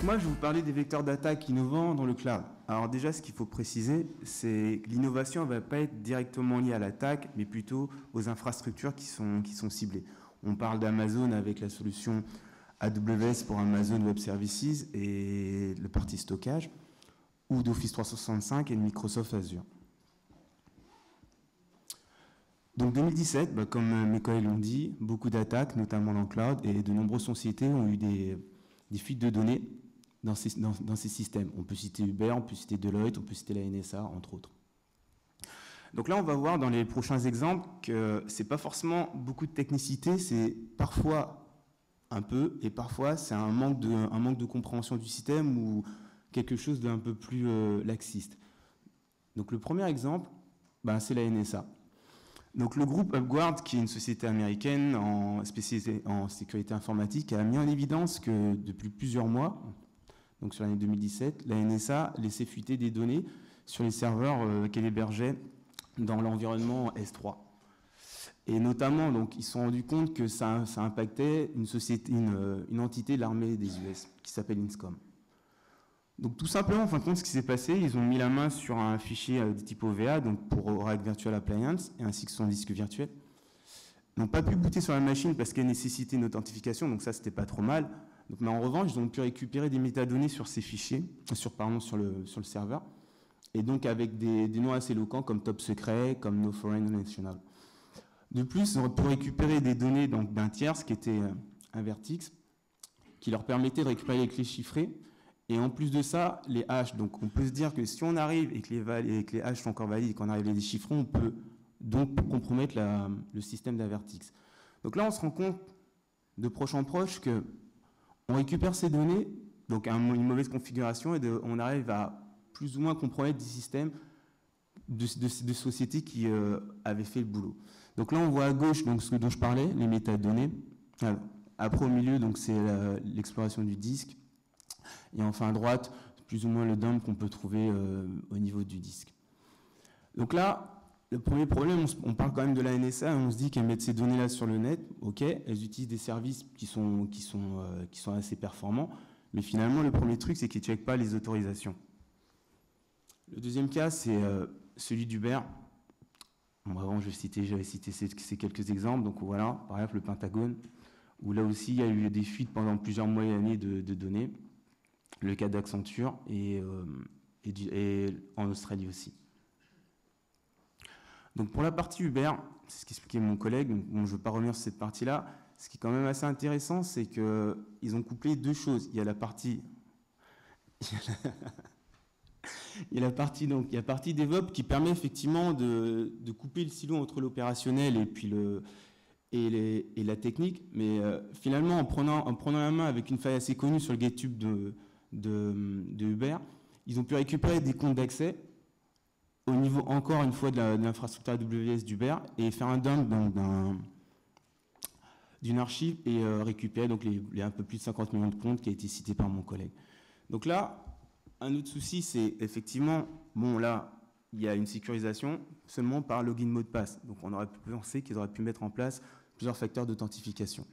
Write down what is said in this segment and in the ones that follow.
moi, je vais vous parler des vecteurs d'attaque innovants dans le cloud. Alors déjà, ce qu'il faut préciser, c'est que l'innovation ne va pas être directement liée à l'attaque, mais plutôt aux infrastructures qui sont ciblées. On parle d'Amazon avec la solution AWS pour Amazon Web Services et le parti stockage, ou d'Office 365 et de Microsoft Azure. Donc 2017, comme mes collègues l'ont dit, beaucoup d'attaques, notamment dans le cloud, et de nombreuses sociétés ont eu des fuites de données dans ces systèmes. On peut citer Uber, on peut citer Deloitte, on peut citer la NSA, entre autres. Donc là, on va voir dans les prochains exemples que ce n'est pas forcément beaucoup de technicité, c'est parfois un peu, et parfois c'est un manque de compréhension du système ou quelque chose d'un peu plus laxiste. Donc le premier exemple, c'est la NSA. Donc le groupe UpGuard, qui est une société américaine spécialisée en sécurité informatique, a mis en évidence que depuis plusieurs mois, donc sur l'année 2017, la NSA laissait fuiter des données sur les serveurs qu'elle hébergeait dans l'environnement S3. Et notamment, donc, ils se sont rendus compte que ça impactait une entité de l'armée des US qui s'appelle INSCOM. Donc tout simplement, en fin de compte, ce qui s'est passé, ils ont mis la main sur un fichier de type OVA, donc pour Oracle Virtual Appliance, ainsi que son disque virtuel. Ils n'ont pas pu booter sur la machine parce qu'elle nécessitait une authentification, donc ça, c'était pas trop mal. Donc, mais en revanche, ils ont pu récupérer des métadonnées sur ces fichiers, sur le serveur, et donc avec des noms assez éloquents comme Top Secret, comme No Foreign National. De plus, ils ont pu récupérer des données d'un tiers, qui était un Vertix, qui leur permettait de récupérer les clés chiffrées. Et en plus de ça, les hashes. Donc on peut se dire que si on arrive et que les hashes sont encore valides et qu'on arrive à les déchiffrer, on peut donc compromettre le système d'Avertix. Donc là, on se rend compte de proche en proche qu'on récupère ces données, donc une mauvaise configuration, et on arrive à plus ou moins compromettre des systèmes de sociétés qui avaient fait le boulot. Donc là, on voit à gauche donc, ce dont je parlais, les métadonnées. Alors, après, au milieu, donc c'est l'exploration du disque. Et enfin à droite, plus ou moins le dump qu'on peut trouver au niveau du disque. Donc là, le premier problème, on parle quand même de la NSA, et on se dit qu'elles mettent ces données-là sur le net, ok, elles utilisent des services qui sont assez performants, mais finalement, le premier truc, c'est qu'ils ne checkent pas les autorisations. Le deuxième cas, c'est celui d'Uber. Bon, avant, j'avais cité ces quelques exemples, donc voilà, par exemple le Pentagone, où là aussi, il y a eu des fuites pendant plusieurs mois et années de données. Le cas d'Accenture et en Australie aussi. Donc pour la partie Uber, c'est ce qu'expliquait mon collègue, donc bon, je ne veux pas revenir sur cette partie-là. Ce qui est quand même assez intéressant, c'est qu'ils ont couplé deux choses. Il y a la partie DevOps qui permet effectivement de couper le silo entre l'opérationnel et puis et la technique, mais finalement en prenant la main avec une faille assez connue sur le GitHub de Uber, ils ont pu récupérer des comptes d'accès au niveau, encore une fois, de l'infrastructure AWS d'Uber et faire un dump d'une archive et récupérer donc les un peu plus de 50 millions de comptes qui a été cité par mon collègue. Donc là, un autre souci, c'est effectivement, bon là, il y a une sécurisation seulement par login mot de passe. Donc on aurait pu penser qu'ils auraient pu mettre en place plusieurs facteurs d'authentification.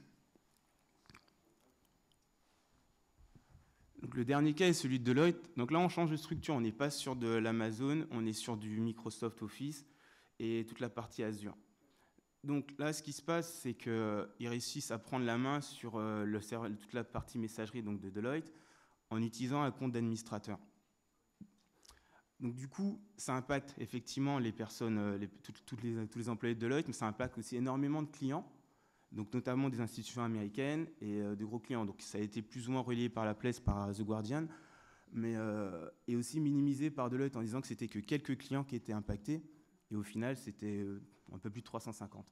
Donc le dernier cas est celui de Deloitte. Donc là, on change de structure. On n'est pas sur de l'Amazon, on est sur du Microsoft Office et toute la partie Azure. Donc là, ce qui se passe, c'est qu'ils réussissent à prendre la main sur toute la partie messagerie donc de Deloitte en utilisant un compte d'administrateur. Donc du coup, ça impacte effectivement les personnes, tous les employés de Deloitte, mais ça impacte aussi énormément de clients, donc notamment des institutions américaines et de gros clients. Donc ça a été plus ou moins relayé par la presse, par The Guardian, mais et aussi minimisé par Deloitte en disant que c'était que quelques clients qui étaient impactés, et au final, c'était un peu plus de 350.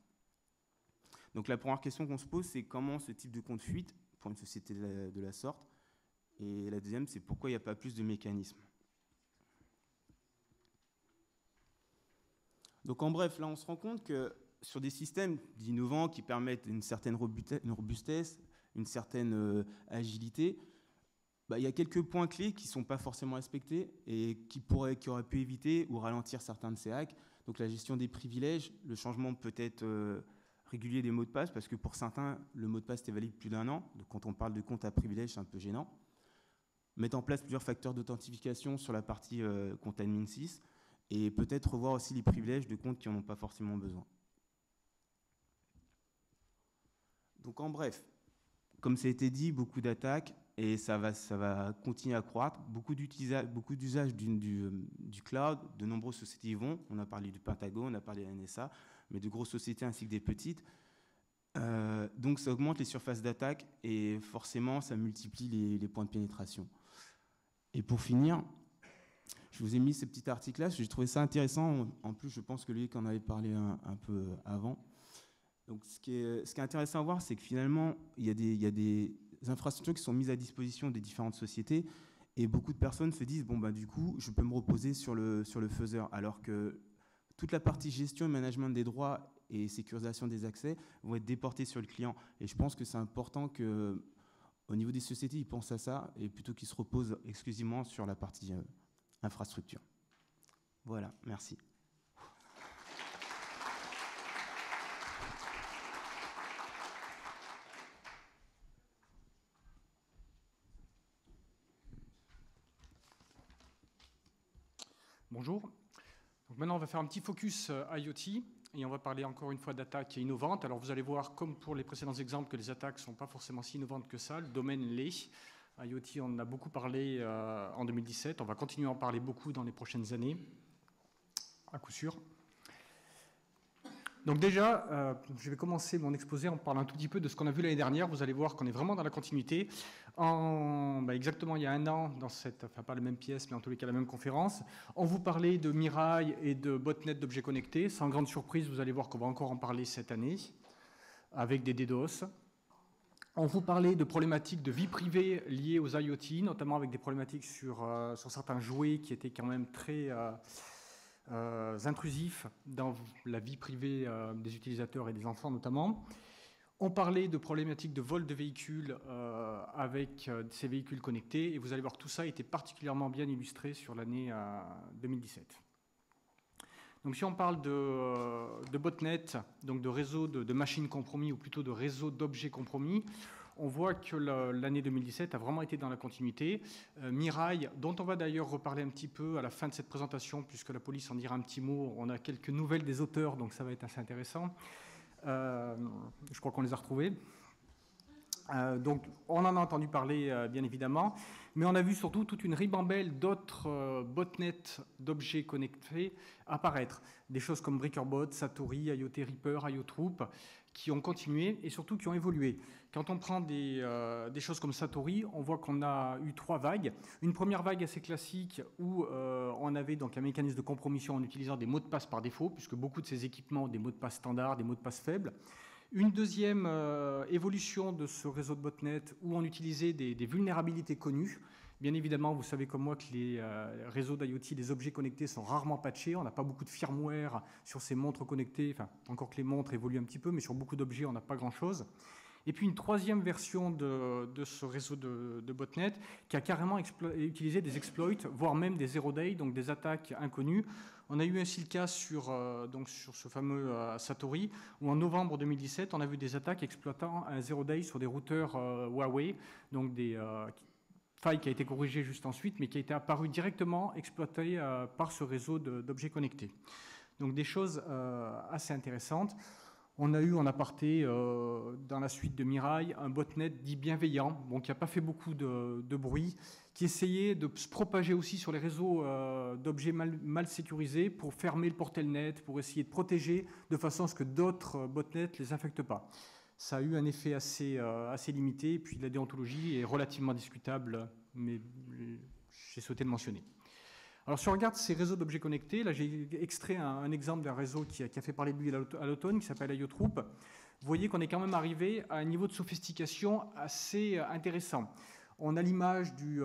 Donc la première question qu'on se pose, c'est comment ce type de compte fuite pour une société de la sorte, et la deuxième, c'est pourquoi il n'y a pas plus de mécanismes. Donc en bref, là, on se rend compte que sur des systèmes innovants qui permettent une certaine robustesse, une certaine agilité, il y a quelques points clés qui ne sont pas forcément respectés et qui auraient pu éviter ou ralentir certains de ces hacks. Donc la gestion des privilèges, le changement peut-être régulier des mots de passe, parce que pour certains, le mot de passe était valide plus d'1 an. Donc quand on parle de compte à privilèges, c'est un peu gênant. mettre en place plusieurs facteurs d'authentification sur la partie compte admin 6 et peut-être revoir aussi les privilèges de comptes qui n'en ont pas forcément besoin. Donc en bref, comme ça a été dit, beaucoup d'attaques et ça va continuer à croître. Beaucoup d'usages du cloud, de nombreuses sociétés y vont. On a parlé du Pentagone, on a parlé de la NSA, mais de grosses sociétés ainsi que des petites. Donc ça augmente les surfaces d'attaque et forcément ça multiplie les points de pénétration. Et pour finir, je vous ai mis ce petit article-là, j'ai trouvé ça intéressant. En plus, je pense que lui en avait parlé un peu avant. Donc, ce qui est intéressant à voir, c'est que finalement, il y a des infrastructures qui sont mises à disposition des différentes sociétés et beaucoup de personnes se disent, bon, bah, du coup, je peux me reposer sur le faiseur, alors que toute la partie gestion et management des droits et sécurisation des accès vont être déportés sur le client. Et je pense que c'est important qu'au niveau des sociétés, ils pensent à ça et plutôt qu'ils se reposent exclusivement sur la partie infrastructure. Voilà, merci. Bonjour. Donc maintenant, on va faire un petit focus IoT et on va parler encore une fois d'attaques innovantes. Alors vous allez voir, comme pour les précédents exemples, que les attaques ne sont pas forcément si innovantes que ça. Le domaine l'est. IoT, on en a beaucoup parlé en 2017. On va continuer à en parler beaucoup dans les prochaines années, à coup sûr. Donc déjà, je vais commencer mon exposé en parlant un tout petit peu de ce qu'on a vu l'année dernière. Vous allez voir qu'on est vraiment dans la continuité. Exactement il y a un an, dans cette, enfin pas la même pièce, mais en tous les cas la même conférence, on vous parlait de Mirai et de botnet d'objets connectés. Sans grande surprise, vous allez voir qu'on va encore en parler cette année, avec des DDoS. On vous parlait de problématiques de vie privée liées aux IoT, notamment avec des problématiques sur certains jouets qui étaient quand même très intrusifs dans la vie privée des utilisateurs et des enfants notamment. On parlait de problématiques de vol de véhicules avec ces véhicules connectés, et vous allez voir que tout ça était particulièrement bien illustré sur l'année 2017. Donc si on parle de botnet, donc de réseau de machines compromis, ou plutôt de réseau d'objets compromis, on voit que l'année 2017 a vraiment été dans la continuité. Mirai, dont on va d'ailleurs reparler un petit peu à la fin de cette présentation, puisque la police en dira un petit mot, on a quelques nouvelles des auteurs, donc ça va être assez intéressant. Je crois qu'on les a retrouvés. Donc, on en a entendu parler, bien évidemment, mais on a vu surtout toute une ribambelle d'autres botnets d'objets connectés apparaître. Des choses comme Brickerbot, Satori, IoT Reaper, IoTroop, qui ont continué et surtout qui ont évolué. Quand on prend des choses comme Satori, on voit qu'on a eu 3 vagues. Une première vague assez classique où on avait donc un mécanisme de compromission en utilisant des mots de passe par défaut, puisque beaucoup de ces équipements ont des mots de passe standards, des mots de passe faibles. Une deuxième évolution de ce réseau de botnet où on utilisait des vulnérabilités connues. Bien évidemment, vous savez comme moi que les réseaux d'IoT, les objets connectés sont rarement patchés. On n'a pas beaucoup de firmware sur ces montres connectées, enfin, encore que les montres évoluent un petit peu, mais sur beaucoup d'objets, on n'a pas grand-chose. Et puis une troisième version de ce réseau de botnet qui a carrément utilisé des exploits, voire même des zero day, donc des attaques inconnues. On a eu ainsi le cas sur ce fameux Satori, où en novembre 2017, on a vu des attaques exploitant un zero day sur des routeurs Huawei, donc des failles qui a été corrigée juste ensuite, mais qui a été apparue directement exploitée par ce réseau d'objets connectés. Donc des choses assez intéressantes. On a eu en aparté, dans la suite de Mirai, un botnet dit bienveillant, bon, qui n'a pas fait beaucoup de bruit, qui essayait de se propager aussi sur les réseaux d'objets mal sécurisés pour fermer le portelnet, pour essayer de protéger de façon à ce que d'autres botnets ne les infectent pas. Ça a eu un effet assez limité, et puis la déontologie est relativement discutable, mais j'ai souhaité le mentionner. Alors, si on regarde ces réseaux d'objets connectés, là j'ai extrait un exemple d'un réseau qui a fait parler de lui à l'automne, qui s'appelle IoTroop. Vous voyez qu'on est quand même arrivé à un niveau de sophistication assez intéressant. On a l'image du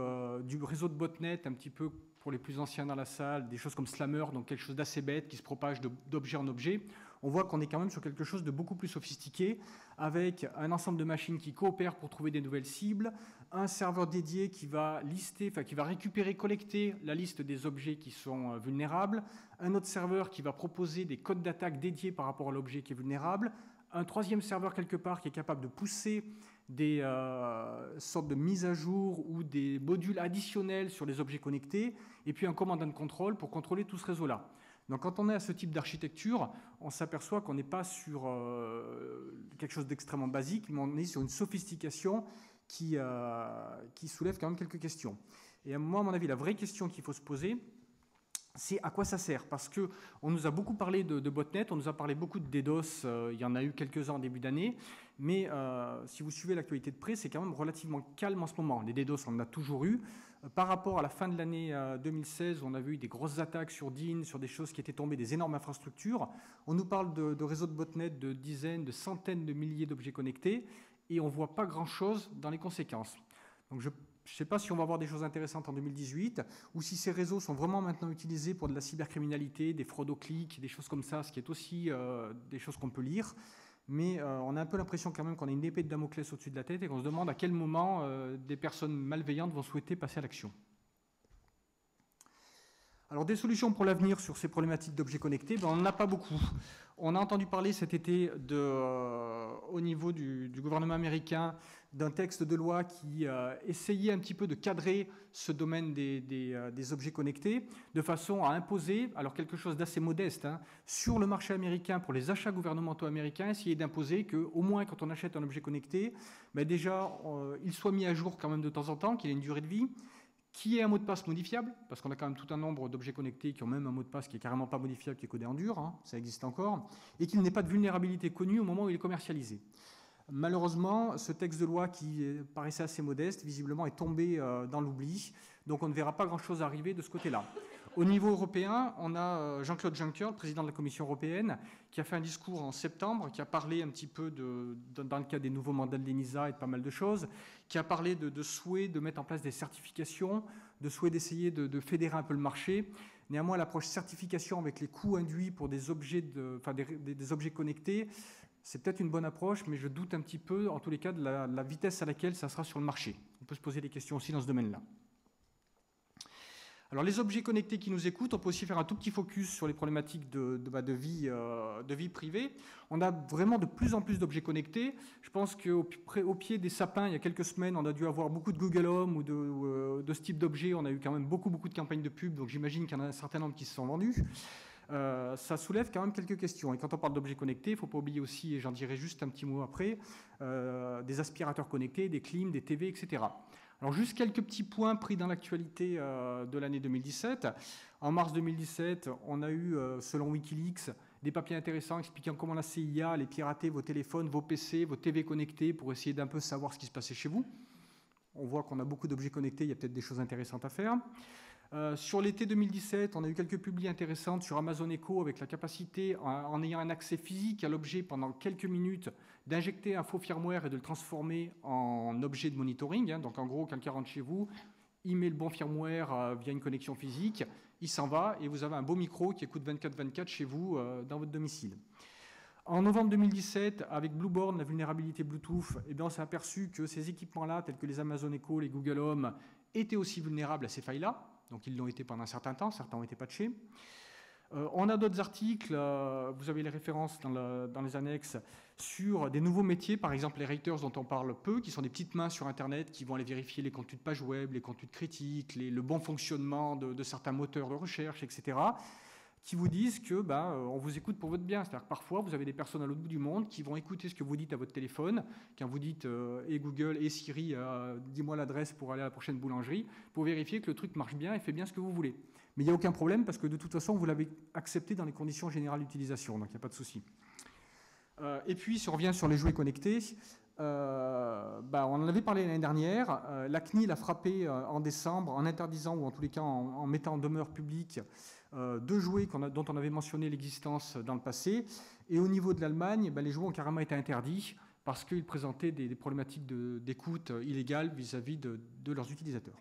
réseau de botnet, un petit peu pour les plus anciens dans la salle, des choses comme Slammer, donc quelque chose d'assez bête qui se propage d'objet en objet. On voit qu'on est quand même sur quelque chose de beaucoup plus sophistiqué, avec un ensemble de machines qui coopèrent pour trouver des nouvelles cibles, un serveur dédié qui va récupérer, collecter la liste des objets qui sont vulnérables, un autre serveur qui va proposer des codes d'attaque dédiés par rapport à l'objet qui est vulnérable, un troisième serveur quelque part qui est capable de pousser des sortes de mises à jour ou des modules additionnels sur les objets connectés, et puis un commandant de contrôle pour contrôler tout ce réseau-là. Donc quand on est à ce type d'architecture, on s'aperçoit qu'on n'est pas sur quelque chose d'extrêmement basique, mais on est sur une sophistication qui soulève quand même quelques questions. Et moi, à mon avis, la vraie question qu'il faut se poser, c'est à quoi ça sert? Parce qu'on nous a beaucoup parlé de botnet, on nous a parlé beaucoup de DDoS, il y en a eu quelques-uns en début d'année, mais si vous suivez l'actualité de près, c'est quand même relativement calme en ce moment. Les DDoS, on en a toujours eu. Par rapport à la fin de l'année 2016, on avait eu des grosses attaques sur DIN, sur des choses qui étaient tombées, des énormes infrastructures. On nous parle de réseaux de botnet de dizaines, de centaines de milliers d'objets connectés, et on ne voit pas grand-chose dans les conséquences. Donc je ne sais pas si on va avoir des choses intéressantes en 2018 ou si ces réseaux sont vraiment maintenant utilisés pour de la cybercriminalité, des fraudes au clic, des choses comme ça, ce qui est aussi des choses qu'on peut lire. Mais on a un peu l'impression quand même qu'on a une épée de Damoclès au-dessus de la tête et qu'on se demande à quel moment des personnes malveillantes vont souhaiter passer à l'action. Alors des solutions pour l'avenir sur ces problématiques d'objets connectés, on n'en a pas beaucoup. On a entendu parler cet été au niveau du gouvernement américain d'un texte de loi qui essayait un petit peu de cadrer ce domaine des objets connectés de façon à imposer, alors quelque chose d'assez modeste, sur le marché américain pour les achats gouvernementaux américains, essayer d'imposer qu'au moins quand on achète un objet connecté, déjà il soit mis à jour quand même de temps en temps, qu'il ait une durée de vie, qui est un mot de passe modifiable, parce qu'on a quand même tout un nombre d'objets connectés qui ont même un mot de passe qui est carrément pas modifiable, qui est codé en dur, ça existe encore, et qu'il n'ait pas de vulnérabilité connue au moment où il est commercialisé. Malheureusement, ce texte de loi qui paraissait assez modeste, visiblement est tombé dans l'oubli, donc on ne verra pas grand-chose arriver de ce côté-là. Au niveau européen, on a Jean-Claude Juncker, le président de la Commission européenne, qui a fait un discours en septembre, qui a parlé un petit peu, dans le cas des nouveaux mandats de l'ENISA et de pas mal de choses, qui a parlé de souhait de mettre en place des certifications, de souhait d'essayer de fédérer un peu le marché. Néanmoins, l'approche certification avec les coûts induits pour des objets, des objets connectés, c'est peut-être une bonne approche, mais je doute un petit peu, en tous les cas, de la vitesse à laquelle ça sera sur le marché. On peut se poser des questions aussi dans ce domaine-là. Alors les objets connectés qui nous écoutent, on peut aussi faire un tout petit focus sur les problématiques de vie privée. On a vraiment de plus en plus d'objets connectés. Je pense qu'au pied des sapins, il y a quelques semaines, on a dû avoir beaucoup de Google Home ou de ce type d'objets. On a eu quand même beaucoup de campagnes de pub, donc j'imagine qu'il y en a un certain nombre qui se sont vendus. Ça soulève quand même quelques questions. Et quand on parle d'objets connectés, il ne faut pas oublier aussi, et j'en dirai juste un petit mot après, des aspirateurs connectés, des clims, des TV, etc. Alors juste quelques petits points pris dans l'actualité de l'année 2017. En mars 2017, on a eu, selon Wikileaks, des papiers intéressants expliquant comment la CIA allait pirater vos téléphones, vos PC, vos TV connectés pour essayer d'un peu savoir ce qui se passait chez vous. On voit qu'on a beaucoup d'objets connectés, il y a peut-être des choses intéressantes à faire. Sur l'été 2017, on a eu quelques publis intéressantes sur Amazon Echo avec la capacité, en ayant un accès physique à l'objet pendant quelques minutes, d'injecter un faux firmware et de le transformer en objet de monitoring. Donc en gros, quelqu'un rentre chez vous, il met le bon firmware via une connexion physique, il s'en va et vous avez un beau micro qui écoute 24/24 chez vous dans votre domicile. En novembre 2017, avec Blueborn, la vulnérabilité Bluetooth, on s'est aperçu que ces équipements-là, tels que les Amazon Echo, les Google Home, étaient aussi vulnérables à ces failles-là. Donc ils l'ont été pendant un certain temps, certains ont été patchés. On a d'autres articles, vous avez les références dans les annexes, sur des nouveaux métiers, par exemple les writers dont on parle peu, qui sont des petites mains sur Internet qui vont aller vérifier les contenus de pages web, les contenus critiques, le bon fonctionnement de certains moteurs de recherche, etc., qui vous disent que on vous écoute pour votre bien. C'est-à-dire que parfois, vous avez des personnes à l'autre bout du monde qui vont écouter ce que vous dites à votre téléphone, quand vous dites et Google et Siri, dis-moi l'adresse pour aller à la prochaine boulangerie, pour vérifier que le truc marche bien et fait bien ce que vous voulez. Mais il n'y a aucun problème parce que de toute façon, vous l'avez accepté dans les conditions générales d'utilisation, donc il n'y a pas de souci. Et puis, si on revient sur les jouets connectés, on en avait parlé l'année dernière. La CNIL a frappé en décembre en interdisant, ou en tous les cas en mettant en demeure publique, deux jouets dont on avait mentionné l'existence dans le passé. Et au niveau de l'Allemagne, les jouets ont carrément été interdits parce qu'ils présentaient des problématiques d'écoute illégale vis-à-vis de leurs utilisateurs.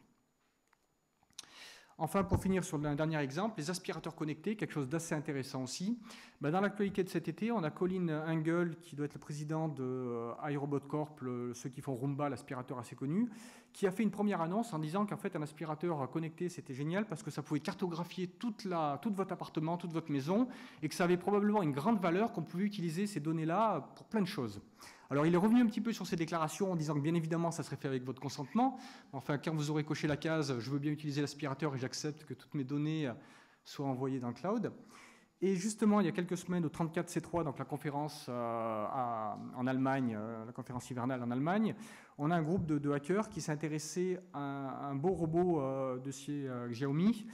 Enfin, pour finir sur un dernier exemple, les aspirateurs connectés, quelque chose d'assez intéressant aussi. Dans l'actualité de cet été, on a Colin Engel, qui doit être le président de iRobot Corp, ceux qui font Roomba, l'aspirateur assez connu, qui a fait une première annonce en disant qu'en fait un aspirateur connecté c'était génial parce que ça pouvait cartographier tout votre appartement, toute votre maison, et que ça avait probablement une grande valeur, qu'on pouvait utiliser ces données-là pour plein de choses. Alors il est revenu un petit peu sur ses déclarations en disant que bien évidemment ça serait fait avec votre consentement. Enfin, quand vous aurez coché la case « je veux bien utiliser l'aspirateur et j'accepte que toutes mes données soient envoyées dans le cloud ». Et justement, il y a quelques semaines, au 34C3, donc la conférence en Allemagne, la conférence hivernale en Allemagne, on a un groupe de hackers qui s'est intéressé à un beau robot de chez Xiaomi.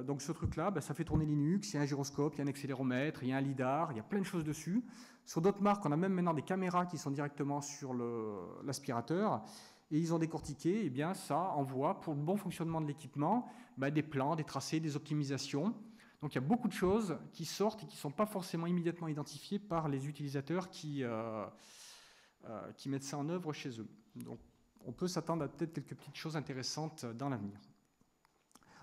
Donc ce truc-là, ça fait tourner Linux, il y a un gyroscope, il y a un accéléromètre, il y a un lidar, il y a plein de choses dessus. Sur d'autres marques, on a même maintenant des caméras qui sont directement sur l'aspirateur. Et ils ont décortiqué, eh ça envoie, pour le bon fonctionnement de l'équipement, des plans, des tracés, des optimisations. Donc il y a beaucoup de choses qui sortent et qui ne sont pas forcément immédiatement identifiées par les utilisateurs qui mettent ça en œuvre chez eux. Donc on peut s'attendre à peut-être quelques petites choses intéressantes dans l'avenir.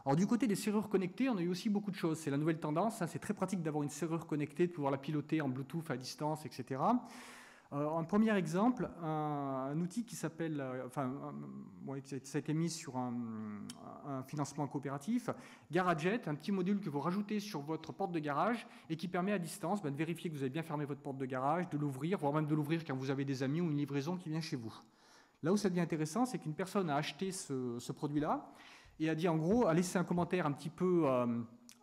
Alors du côté des serrures connectées, on a eu aussi beaucoup de choses. C'est la nouvelle tendance, c'est très pratique d'avoir une serrure connectée, de pouvoir la piloter en Bluetooth à distance, etc. Un premier exemple, un outil qui s'appelle, ça a été mis sur un financement coopératif, GarageJet, un petit module que vous rajoutez sur votre porte de garage et qui permet à distance de vérifier que vous avez bien fermé votre porte de garage, de l'ouvrir, voire même de l'ouvrir quand vous avez des amis ou une livraison qui vient chez vous. Là où ça devient intéressant, c'est qu'une personne a acheté ce produit-là et a dit en gros, a laissé un commentaire un petit peu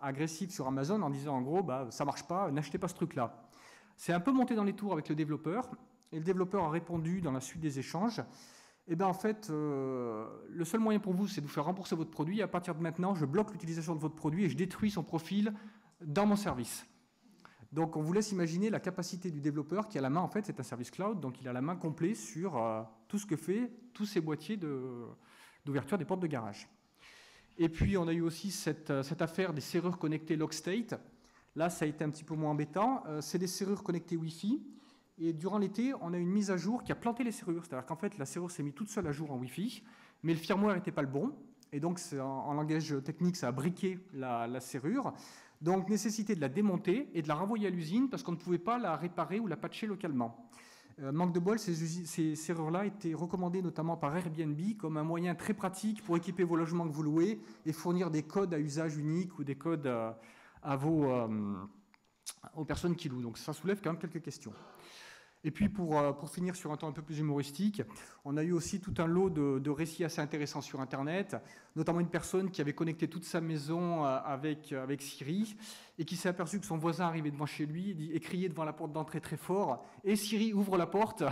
agressif sur Amazon en disant en gros, ça marche pas, n'achetez pas ce truc-là. C'est un peu monté dans les tours avec le développeur, et le développeur a répondu dans la suite des échanges, en fait, le seul moyen pour vous, c'est de vous faire rembourser votre produit, et à partir de maintenant, je bloque l'utilisation de votre produit et je détruis son profil dans mon service. Donc on vous laisse imaginer la capacité du développeur qui a la main, en fait, c'est un service cloud, donc il a la main complète sur tout ce que fait tous ces boîtiers d'ouverture des portes de garage. Et puis on a eu aussi cette affaire des serrures connectées Lockstate. Là, ça a été un petit peu moins embêtant. C'est des serrures connectées Wi-Fi. Et durant l'été, on a une mise à jour qui a planté les serrures. C'est-à-dire qu'en fait, la serrure s'est mise toute seule à jour en Wi-Fi, mais le firmware n'était pas le bon. Et donc, en langage technique, ça a briqué la serrure. Donc, nécessité de la démonter et de la renvoyer à l'usine parce qu'on ne pouvait pas la réparer ou la patcher localement. Manque de bol, ces serrures-là étaient recommandées notamment par Airbnb comme un moyen très pratique pour équiper vos logements que vous louez et fournir des codes à usage unique ou des codes aux personnes qui louent. Donc ça soulève quand même quelques questions. Et puis pour finir sur un ton un peu plus humoristique, on a eu aussi tout un lot de récits assez intéressants sur Internet, notamment une personne qui avait connecté toute sa maison avec Siri et qui s'est aperçu que son voisin arrivait devant chez lui et criait devant la porte d'entrée très fort « Et Siri ouvre la porte !»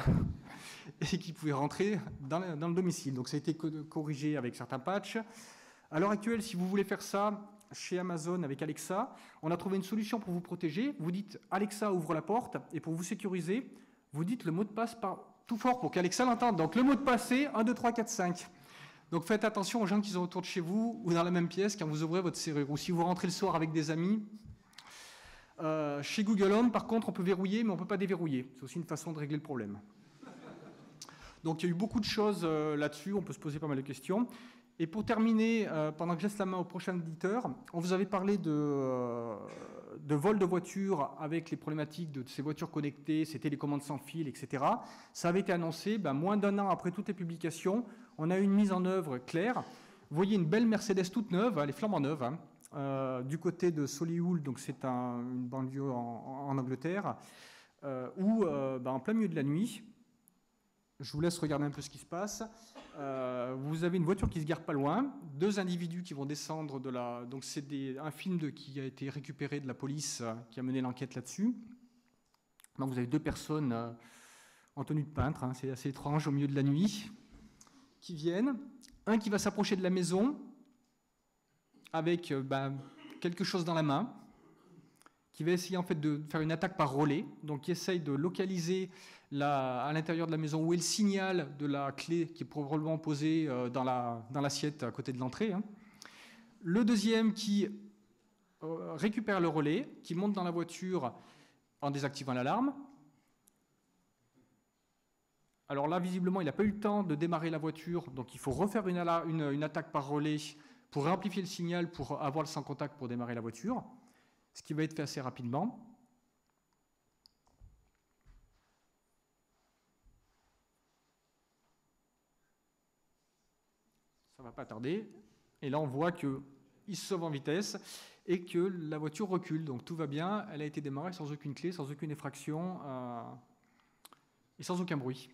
et qu'il pouvait rentrer dans le domicile. Donc ça a été corrigé avec certains patchs. À l'heure actuelle, si vous voulez faire ça, chez Amazon avec Alexa, on a trouvé une solution pour vous protéger. Vous dites « Alexa, ouvre la porte » et pour vous sécuriser, vous dites le mot de passe tout fort pour qu'Alexa l'entende. Donc le mot de passe, c'est 1, 2, 3, 4, 5. Donc faites attention aux gens qui sont autour de chez vous ou dans la même pièce quand vous ouvrez votre serrure. Ou si vous rentrez le soir avec des amis. Chez Google Home, par contre, on peut verrouiller, mais on ne peut pas déverrouiller. C'est aussi une façon de régler le problème. Donc il y a eu beaucoup de choses là-dessus. On peut se poser pas mal de questions. Et pour terminer, pendant que je laisse la main au prochain auditeur, on vous avait parlé de vol de voitures avec les problématiques de ces voitures connectées, ces télécommandes sans fil, etc. Ça avait été annoncé, moins d'un an après toutes les publications, on a eu une mise en œuvre claire. Vous voyez une belle Mercedes toute neuve, elle est flambant neuve, du côté de Solihull, donc c'est une banlieue en Angleterre, où en plein milieu de la nuit, je vous laisse regarder un peu ce qui se passe. Vous avez une voiture qui se gare pas loin, deux individus qui vont descendre de la... Donc c'est un film qui a été récupéré de la police qui a mené l'enquête là-dessus. Donc vous avez deux personnes en tenue de peintre, c'est assez étrange, au milieu de la nuit, qui viennent. Un qui va s'approcher de la maison avec quelque chose dans la main, qui va essayer en fait de faire une attaque par relais, donc qui essaye de localiser à l'intérieur de la maison où est le signal de la clé qui est probablement posée dans l'assiette à côté de l'entrée. Le deuxième qui récupère le relais, qui monte dans la voiture en désactivant l'alarme. Alors là, visiblement, il n'a pas eu le temps de démarrer la voiture, donc il faut refaire une attaque par relais pour réamplifier le signal pour avoir le sans contact pour démarrer la voiture, ce qui va être fait assez rapidement. ça ne va pas tarder. Et là, on voit qu'il se sauve en vitesse et que la voiture recule. Donc tout va bien, elle a été démarrée sans aucune clé, sans aucune effraction et sans aucun bruit.